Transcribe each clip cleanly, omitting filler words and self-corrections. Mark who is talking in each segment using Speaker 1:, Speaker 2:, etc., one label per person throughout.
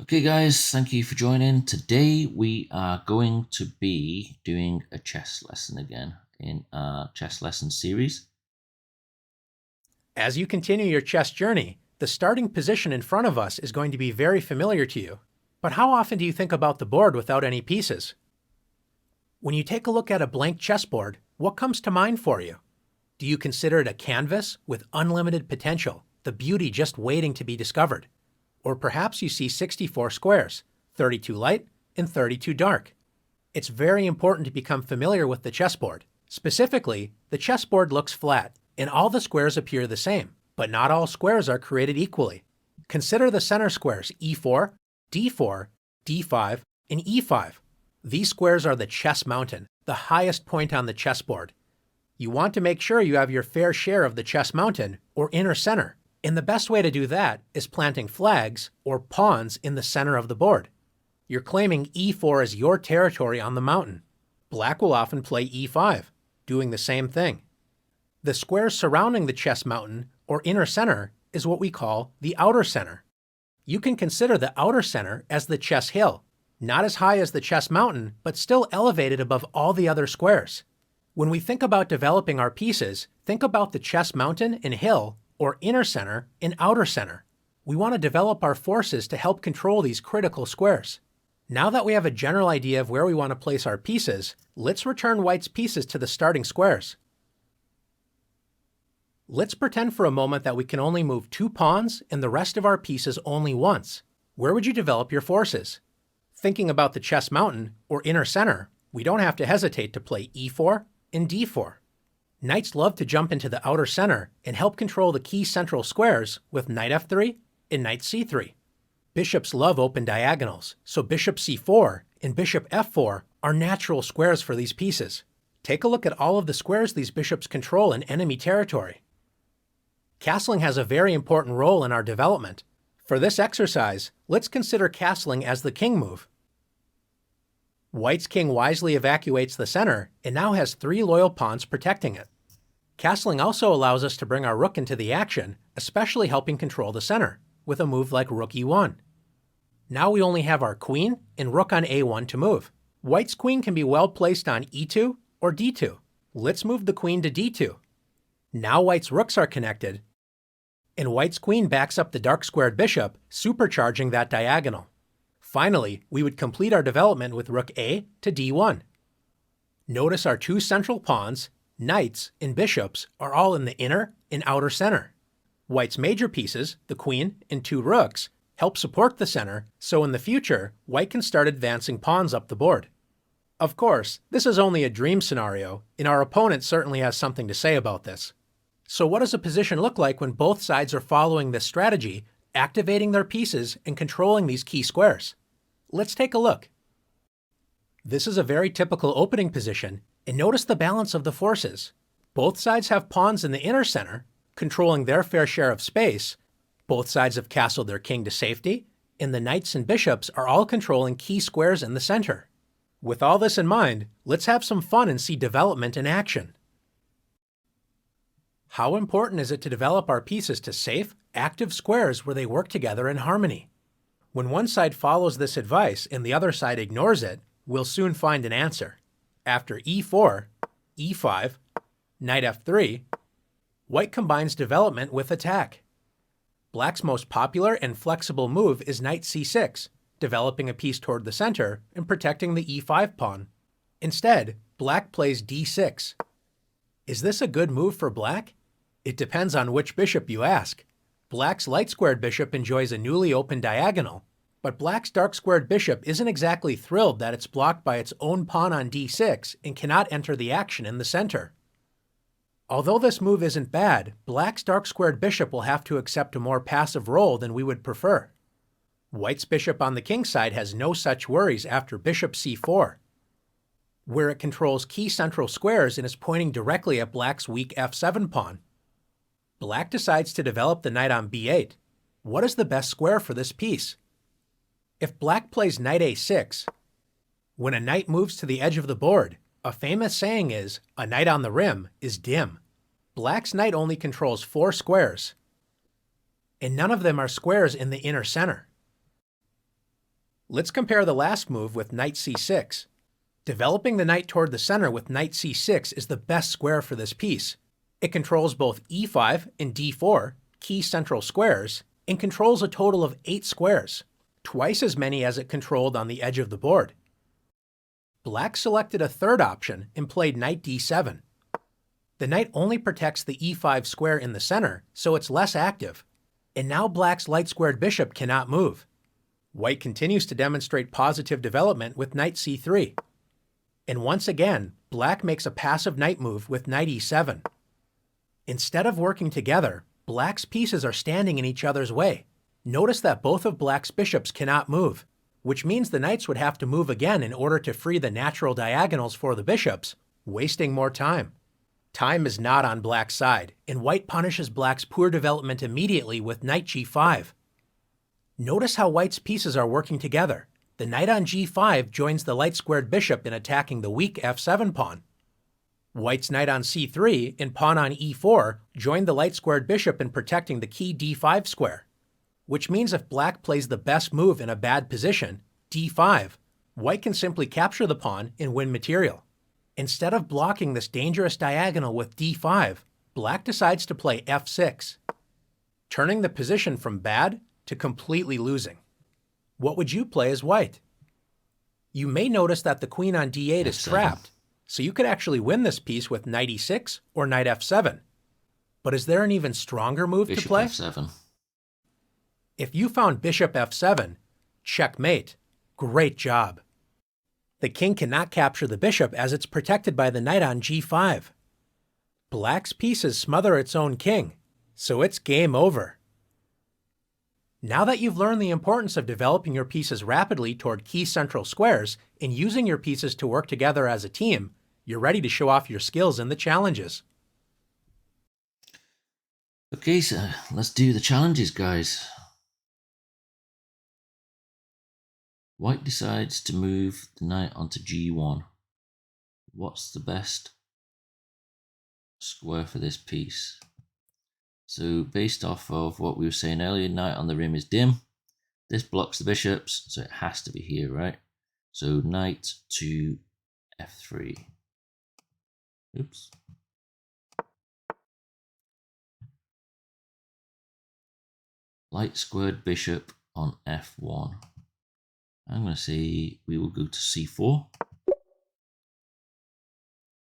Speaker 1: Okay, guys, thank you for joining. Today we are going to be doing a chess lesson again in our chess lesson series.
Speaker 2: As you continue your chess journey, the starting position in front of us is going to be very familiar to you. But how often do you think about the board without any pieces? When you take a look at a blank chessboard, what comes to mind for you? Do you consider it a canvas with unlimited potential, the beauty just waiting to be discovered? Or perhaps you see 64 squares, 32 light and 32 dark. It's very important to become familiar with the chessboard. Specifically, the chessboard looks flat, and all the squares appear the same, but not all squares are created equally. Consider the center squares e4, d4, d5, and e5. These squares are the chess mountain, the highest point on the chessboard. You want to make sure you have your fair share of the chess mountain, or inner center, and the best way to do that is planting flags, or pawns, in the center of the board. You're claiming e4 as your territory on the mountain. Black will often play e5, doing the same thing. The squares surrounding the chess mountain, or inner center, is what we call the outer center. You can consider the outer center as the chess hill, not as high as the chess mountain, but still elevated above all the other squares. When we think about developing our pieces, think about the chess mountain and hill, or inner center and outer center. We want to develop our forces to help control these critical squares. Now that we have a general idea of where we want to place our pieces, let's return White's pieces to the starting squares. Let's pretend for a moment that we can only move 2 pawns and the rest of our pieces only once. Where would you develop your forces? Thinking about the chess mountain, or inner center, we don't have to hesitate to play e4 and d4. Knights love to jump into the outer center and help control the key central squares with knight f3 and knight c3. Bishops love open diagonals, so bishop c4 and bishop f4 are natural squares for these pieces. Take a look at all of the squares these bishops control in enemy territory. Castling has a very important role in our development. For this exercise, let's consider castling as the king move. White's king wisely evacuates the center and now has 3 loyal pawns protecting it. Castling also allows us to bring our rook into the action, especially helping control the center, with a move like rook e1. Now we only have our queen and rook on a1 to move. White's queen can be well placed on e2 or d2. Let's move the queen to d2. Now White's rooks are connected, and White's queen backs up the dark squared bishop, supercharging that diagonal. Finally, we would complete our development with rook a to d1. Notice our 2 central pawns, knights, and bishops are all in the inner and outer center. White's major pieces, the queen and 2 rooks, help support the center, so in the future, White can start advancing pawns up the board. Of course, this is only a dream scenario, and our opponent certainly has something to say about this. So what does a position look like when both sides are following this strategy, activating their pieces and controlling these key squares? Let's take a look. This is a very typical opening position, and notice the balance of the forces. Both sides have pawns in the inner center, controlling their fair share of space. Both sides have castled their king to safety, and the knights and bishops are all controlling key squares in the center. With all this in mind, let's have some fun and see development in action. How important is it to develop our pieces to safe, active squares where they work together in harmony? When one side follows this advice and the other side ignores it, we'll soon find an answer. After e4, e5, knight f3, White combines development with attack. Black's most popular and flexible move is knight c6, developing a piece toward the center and protecting the e5 pawn. Instead, Black plays d6. Is this a good move for Black? It depends on which bishop you ask. Black's light-squared bishop enjoys a newly opened diagonal, but Black's dark-squared bishop isn't exactly thrilled that it's blocked by its own pawn on d6 and cannot enter the action in the center. Although this move isn't bad, Black's dark-squared bishop will have to accept a more passive role than we would prefer. White's bishop on the king side has no such worries after bishop c4, where it controls key central squares and is pointing directly at Black's weak f7 pawn. Black decides to develop the knight on b8. What is the best square for this piece? If Black plays knight a6, when a knight moves to the edge of the board, a famous saying is, "A knight on the rim is dim." Black's knight only controls 4 squares, and none of them are squares in the inner center. Let's compare the last move with knight c6. Developing the knight toward the center with knight c6 is the best square for this piece. It controls both e5 and d4, key central squares, and controls a total of 8 squares, twice as many as it controlled on the edge of the board. Black selected a third option and played knight d7. The knight only protects the e5 square in the center, so it's less active. And now Black's light-squared bishop cannot move. White continues to demonstrate positive development with knight c3. And once again, Black makes a passive knight move with knight e7. Instead of working together, Black's pieces are standing in each other's way. Notice that both of Black's bishops cannot move, which means the knights would have to move again in order to free the natural diagonals for the bishops, wasting more time. Time is not on Black's side, and White punishes Black's poor development immediately with knight g5. Notice how White's pieces are working together. The knight on g5 joins the light-squared bishop in attacking the weak f7 pawn. White's knight on c3 and pawn on e4 join the light-squared bishop in protecting the key d5 square, which means if Black plays the best move in a bad position, d5, White can simply capture the pawn and win material. Instead of blocking this dangerous diagonal with d5, Black decides to play f6, turning the position from bad to completely losing. What would you play as White? You may notice that the queen on d8 is trapped, so you could actually win this piece with knight e6 or knight f7. But is there an even stronger move to play?
Speaker 1: Bishop f7.
Speaker 2: If you found bishop f7, checkmate. Great job. The king cannot capture the bishop as it's protected by the knight on g5. Black's pieces smother its own king, so it's game over. Now that you've learned the importance of developing your pieces rapidly toward key central squares and using your pieces to work together as a team, you're ready to show off your skills in the challenges.
Speaker 1: Okay, so let's do the challenges, guys. White decides to move the knight onto g1. What's the best square for this piece? So based off of what we were saying earlier, knight on the rim is dim. This blocks the bishops, so it has to be here, right? So knight to f3. Oops. Light squared bishop on f1. I'm going to say we will go to c4.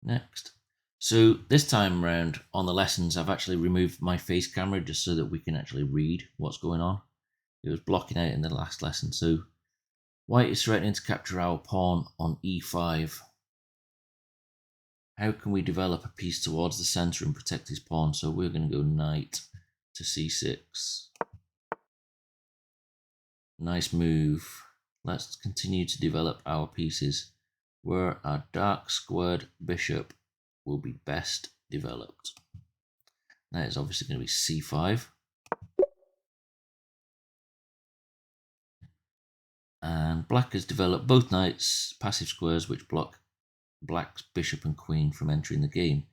Speaker 1: Next. So this time around on the lessons, I've actually removed my face camera just so that we can actually read what's going on. It was blocking out in the last lesson. So White is threatening to capture our pawn on e5. How can we develop a piece towards the center and protect his pawn? So we're going to go knight to c6. Nice move. Let's continue to develop our pieces where our dark squared bishop will be best developed. That is obviously going to be c5. And Black has developed both knights, passive squares which block Black's bishop and queen from entering the game.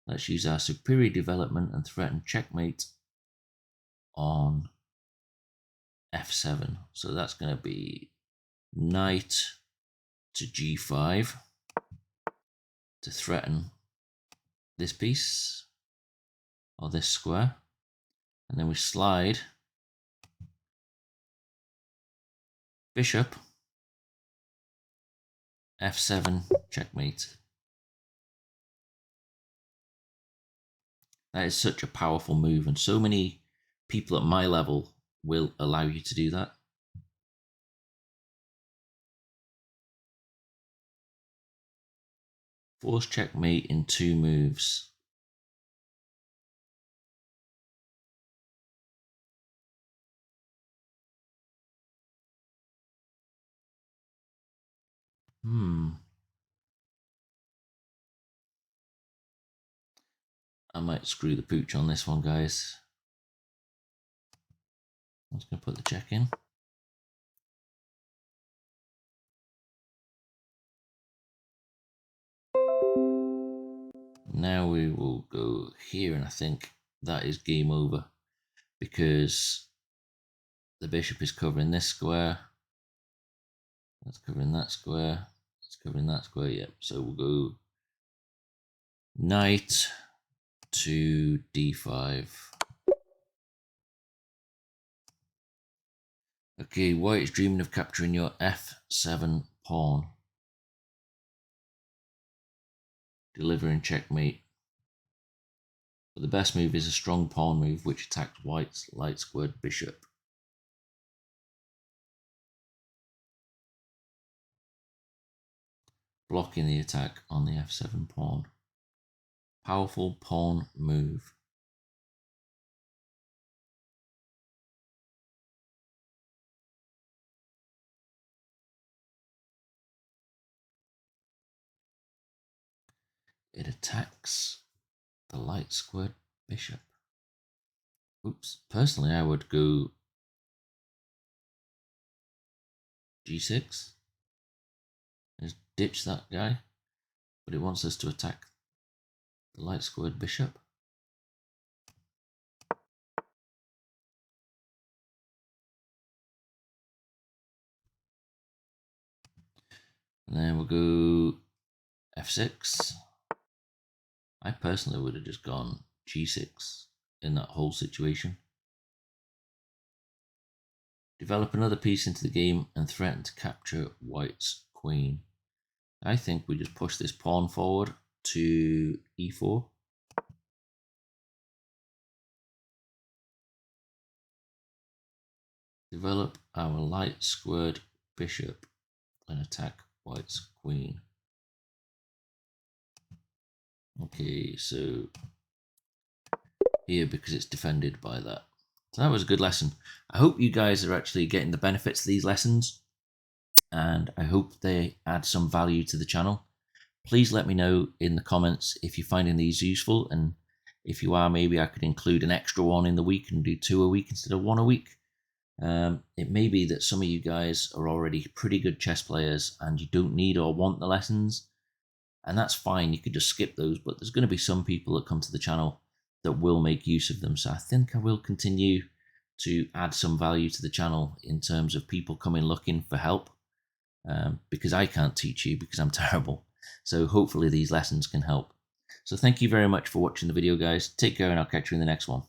Speaker 1: Let's use our superior development and threaten checkmate on f7. So that's going to be knight to g5 to threaten this piece or this square, and then we slide bishop f7 checkmate. That is such a powerful move, and so many people at my level will allow you to do that. Force checkmate in 2 moves. I might screw the pooch on this one, guys. I'm just going to put the check in. Now we will go here, and I think that is game over because the bishop is covering this square That's covering that square. It's covering that square. Yep. So we'll go knight to d5. Okay, white is dreaming of capturing your f7 pawn. Delivering checkmate. But the best move is a strong pawn move which attacks white's light squared bishop. Blocking the attack on the f7 pawn. Powerful pawn move. It attacks the light squared bishop. Oops. Personally, I would go g6. Just ditch that guy. But it wants us to attack the light squared bishop. And then we'll go f6. I personally would have just gone g6 in that whole situation. Develop another piece into the game and threaten to capture white's queen. I think we just push this pawn forward to e4. Develop our light squared bishop and attack white's queen. Okay, so here, because it's defended by that. So that was a good lesson. I hope you guys are actually getting the benefits of these lessons, and I hope they add some value to the channel. Please let me know in the comments if you're finding these useful, and if you are, maybe I could include an extra one in the week and do 2 a week instead of 1 a week. It may be that some of you guys are already pretty good chess players and you don't need or want the lessons, and that's fine. You could just skip those, but there's going to be some people that come to the channel that will make use of them. So I think I will continue to add some value to the channel in terms of people coming looking for help, because I can't teach you because I'm terrible. So hopefully these lessons can help. So thank you very much for watching the video, guys. Take care, and I'll catch you in the next one.